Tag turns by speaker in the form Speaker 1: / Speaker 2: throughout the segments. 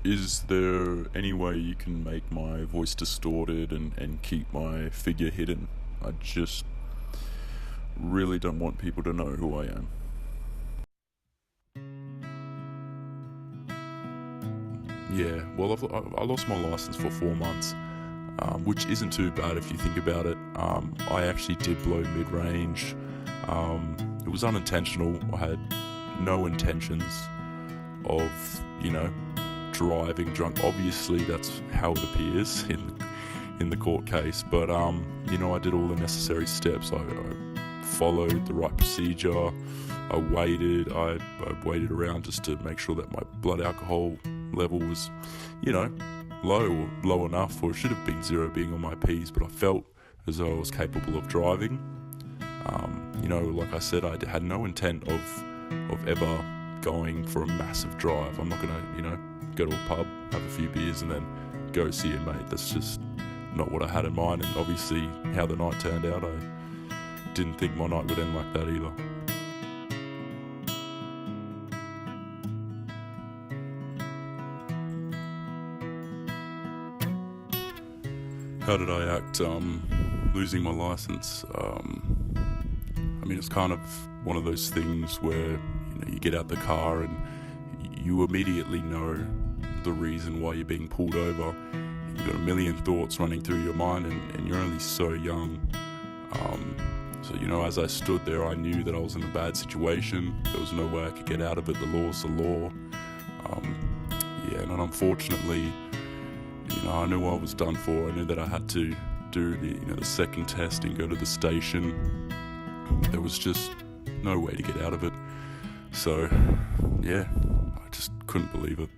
Speaker 1: Is there any way you can make my voice distorted and keep my figure hidden? I just really don't want people to know who I am. Yeah, well, I lost my license for 4 months, which isn't too bad if you think about it. I actually did blow mid-range. It was unintentional. I had no intentions of, driving drunk. Obviously, that's how it appears in the court case. But I did all the necessary steps. I followed the right procedure. I waited around just to make sure that my blood alcohol level was, low enough, or it should have been zero being on my P's, but I felt as though I was capable of driving. Like I said, I had no intent of ever going for a massive drive. I'm not gonna, go to a pub, have a few beers, and then go see a mate. That's just not what I had in mind, and obviously how the night turned out, I didn't think my night would end like that either. How did I act losing my license? It's kind of one of those things where you get out the car and you immediately know the reason why you're being pulled over. You've got a million thoughts running through your mind, and you're only so young. So as I stood there, I knew that I was in a bad situation. There was no way I could get out of it. The law's the law. And unfortunately, I knew I was done for. I knew that I had to do the second test and go to the station. There was just no way to get out of it. So, I just couldn't believe it.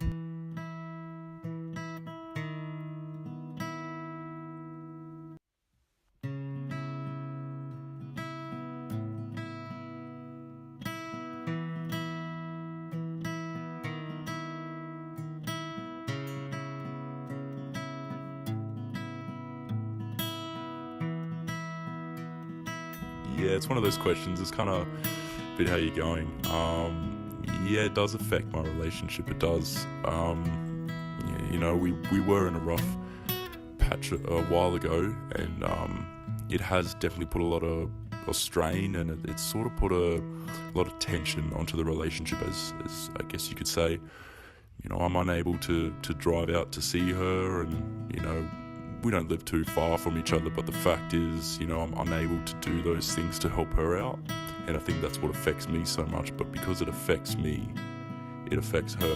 Speaker 1: Yeah, it's one of those questions. It's kind of a bit how you're going. It does affect my relationship. It does. We were in a rough patch a while ago, and it has definitely put a lot of strain, and it sort of put a lot of tension onto the relationship, as I guess you could say. I'm unable to drive out to see her, and we don't live too far from each other, but the fact is, I'm unable to do those things to help her out, and I think that's what affects me so much. But because it affects me, it affects her.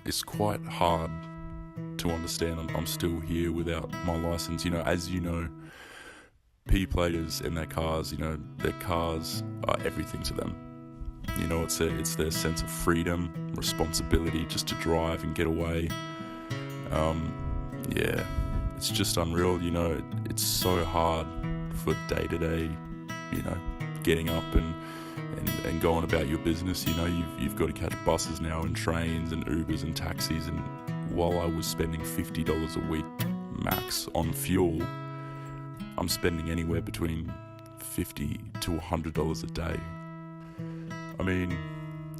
Speaker 1: It's quite hard to understand I'm still here without my license. As P-platers in their cars, their cars are everything to them. It's their sense of freedom, responsibility just to drive and get away. It's just unreal. It's so hard for day-to-day, getting up and going about your business. You've got to catch buses now and trains and Ubers and taxis, and while I was spending $50 a week max on fuel, I'm spending anywhere between $50 to $100 a day.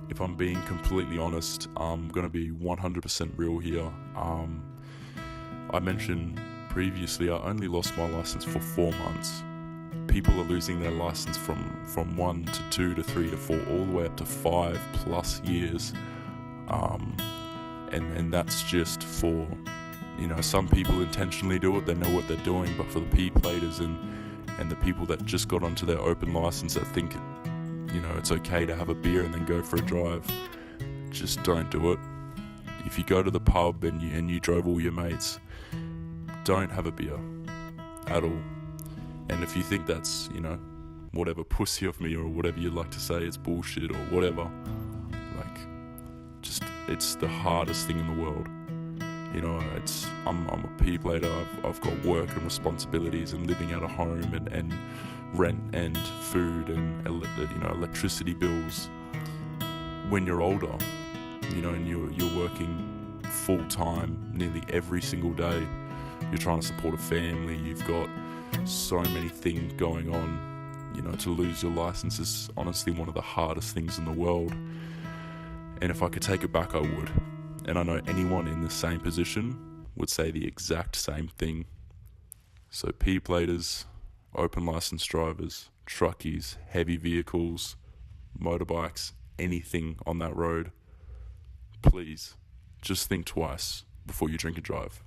Speaker 1: If I'm being completely honest, I'm going to be 100% real here. I mentioned previously I only lost my license for 4 months. People are losing their license from 1 to 2 to 3 to 4, all the way up to 5+ years. And that's just for, some people intentionally do it, they know what they're doing, but for the P-platers and the people that just got onto their open license that think, it's okay to have a beer and then go for a drive, just don't do it. If you go to the pub and you drove all your mates, don't have a beer at all. And if you think that's, whatever, pussy of me or whatever you'd like to say, it's bullshit or whatever, it's the hardest thing in the world. I'm a P-plater, I've got work and responsibilities and living out of home and rent and food and electricity bills. When you're older, and you're working full time nearly every single day. You're trying to support a family. You've got so many things going on. To lose your license is honestly one of the hardest things in the world. And if I could take it back, I would. And I know anyone in the same position would say the exact same thing. So P-platers, open license drivers, truckies, heavy vehicles, motorbikes, anything on that road, please just think twice before you drink and drive.